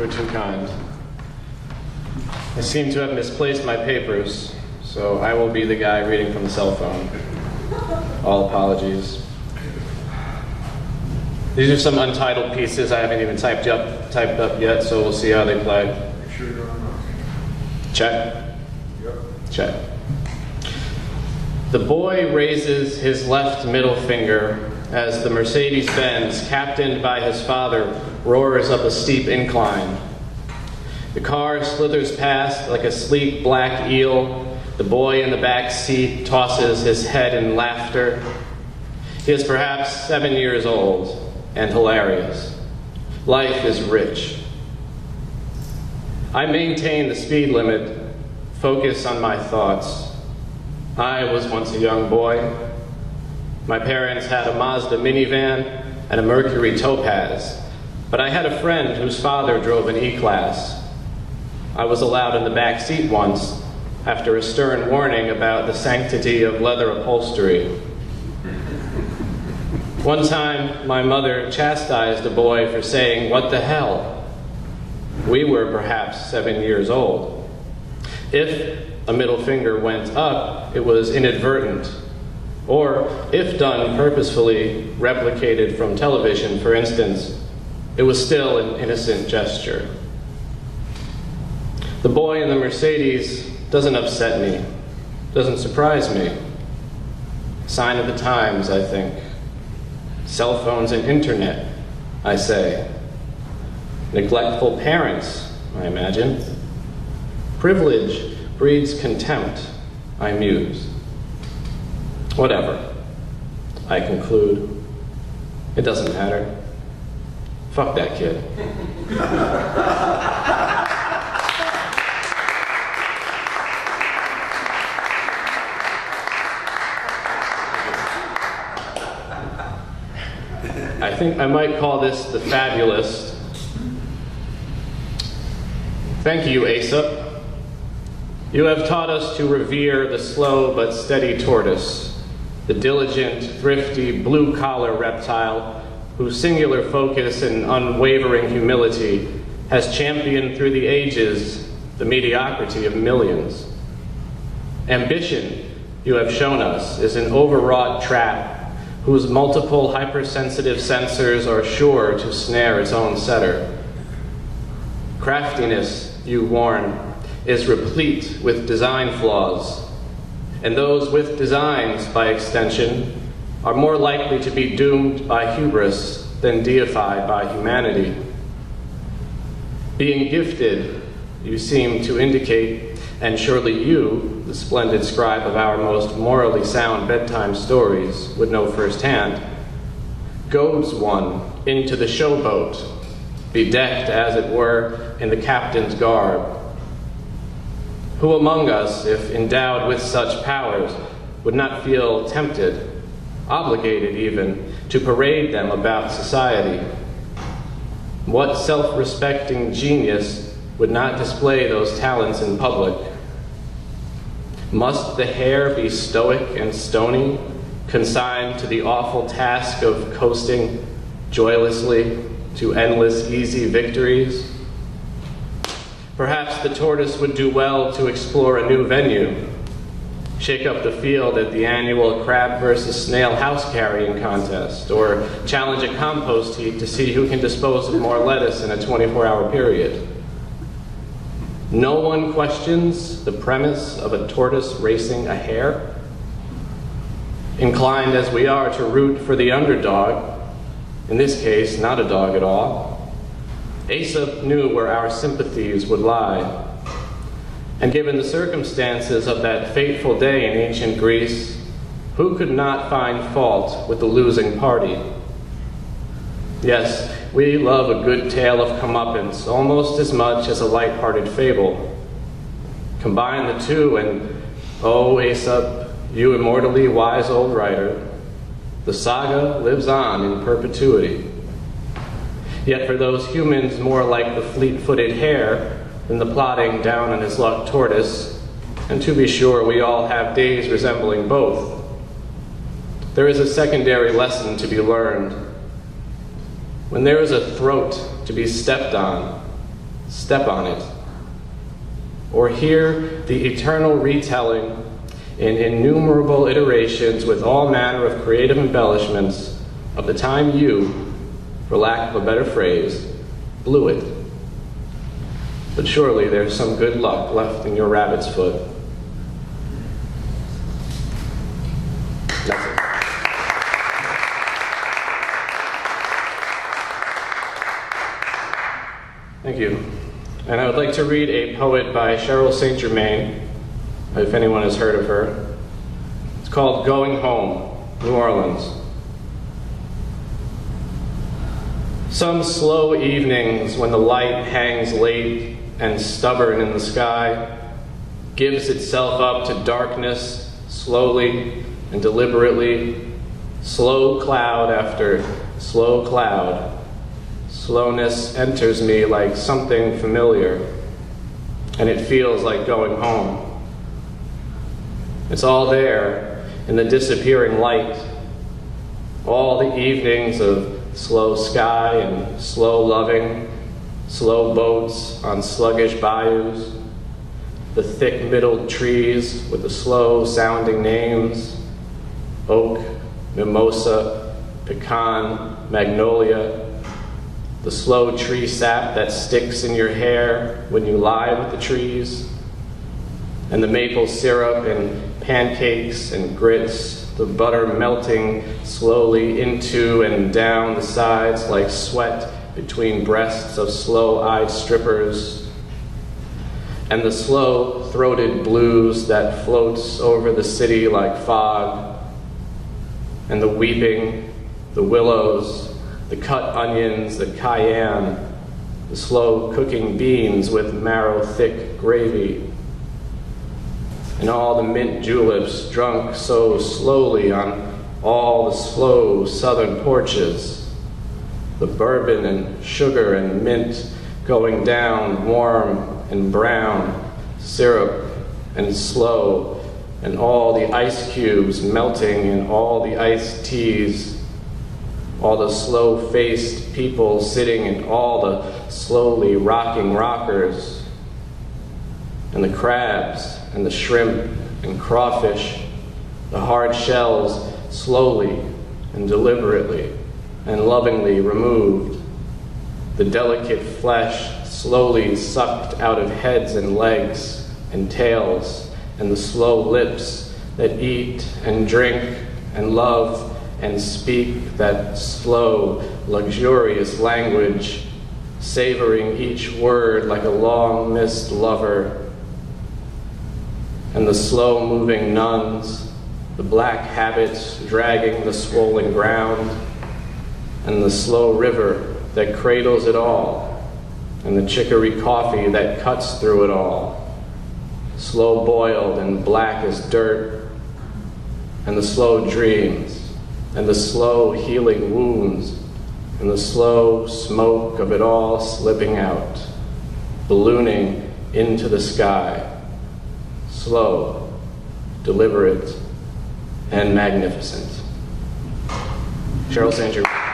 You are too kind. I seem to have misplaced my papers, so I will be the guy reading from the cell phone. All apologies. These are some untitled pieces I haven't even typed up yet, so we'll see how they play. Make sure you're on mark. Check? Yep. Check. The boy raises his left middle finger as the Mercedes-Benz, captained by his father, roars up a steep incline. The car slithers past like a sleek black eel. The boy in the back seat tosses his head in laughter. He is perhaps 7 years old and hilarious. Life is rich. I maintain the speed limit, focus on my thoughts. I was once a young boy. My parents had a Mazda minivan and a Mercury Topaz, but I had a friend whose father drove an E-Class. I was allowed in the back seat once after a stern warning about the sanctity of leather upholstery. One time, my mother chastised a boy for saying, "What the hell?" We were perhaps 7 years old. If a middle finger went up, it was inadvertent. Or, if done purposefully, replicated from television, for instance, it was still an innocent gesture. The boy in the Mercedes doesn't upset me, doesn't surprise me. Sign of the times, I think. Cell phones and internet, I say. Neglectful parents, I imagine. Privilege breeds contempt, I muse. Whatever, I conclude. It doesn't matter. Fuck that kid. I think I might call this the Fabulist. Thank you, Aesop. You have taught us to revere the slow but steady tortoise, the diligent, thrifty, blue-collar reptile whose singular focus and unwavering humility has championed through the ages the mediocrity of millions. Ambition, you have shown us, is an overwrought trap whose multiple hypersensitive sensors are sure to snare its own setter. Craftiness, you warn, is replete with design flaws, and those with designs, by extension, are more likely to be doomed by hubris than deified by humanity. Being gifted, you seem to indicate, and surely you, the splendid scribe of our most morally sound bedtime stories, would know firsthand, goads one into the showboat, bedecked, as it were, in the captain's garb. Who among us, if endowed with such powers, would not feel tempted, obligated even, to parade them about society? What self-respecting genius would not display those talents in public? Must the hare be stoic and stony, consigned to the awful task of coasting joylessly to endless easy victories? Perhaps the tortoise would do well to explore a new venue, shake up the field at the annual crab versus snail house carrying contest, or challenge a compost heap to see who can dispose of more lettuce in a 24-hour period. No one questions the premise of a tortoise racing a hare. Inclined as we are to root for the underdog, in this case, not a dog at all, Aesop knew where our sympathies would lie. And given the circumstances of that fateful day in ancient Greece, who could not find fault with the losing party? Yes, we love a good tale of comeuppance almost as much as a light-hearted fable. Combine the two and, oh, Aesop, you immortally wise old writer, the saga lives on in perpetuity. Yet for those humans more like the fleet-footed hare than the plodding down on his luck tortoise, and to be sure, we all have days resembling both, there is a secondary lesson to be learned. When there is a throat to be stepped on, step on it, or hear the eternal retelling in innumerable iterations with all manner of creative embellishments of the time you, for lack of a better phrase, blew it. But surely there's some good luck left in your rabbit's foot. That's it. Thank you. And I would like to read a poet by Cheryl St. Germain, if anyone has heard of her. It's called Going Home, New Orleans. Some slow evenings when the light hangs late and stubborn in the sky, gives itself up to darkness slowly and deliberately, slow cloud after slow cloud. Slowness enters me like something familiar, and it feels like going home. It's all there in the disappearing light, all the evenings of slow sky and slow loving, slow boats on sluggish bayous, the thick-middled trees with the slow-sounding names, oak, mimosa, pecan, magnolia, the slow tree sap that sticks in your hair when you lie with the trees, and the maple syrup and pancakes and grits, the butter melting slowly into and down the sides like sweat between breasts of slow-eyed strippers, and the slow-throated blues that floats over the city like fog, and the weeping, the willows, the cut onions, the cayenne, the slow cooking beans with marrow-thick gravy, and all the mint juleps drunk so slowly on all the slow southern porches, the bourbon and sugar and mint going down warm and brown, syrup and slow, and all the ice cubes melting in all the iced teas, all the slow-faced people sitting in all the slowly rocking rockers, and the crabs and the shrimp and crawfish, the hard shells slowly and deliberately and lovingly removed, the delicate flesh slowly sucked out of heads and legs and tails, and the slow lips that eat and drink and love and speak that slow, luxurious language, savoring each word like a long-missed lover, and the slow-moving nuns, the black habits dragging the swollen ground, and the slow river that cradles it all, and the chicory coffee that cuts through it all, slow-boiled and black as dirt, and the slow dreams, and the slow healing wounds, and the slow smoke of it all slipping out, ballooning into the sky, slow, deliberate, and magnificent. Cheryl St. Germain.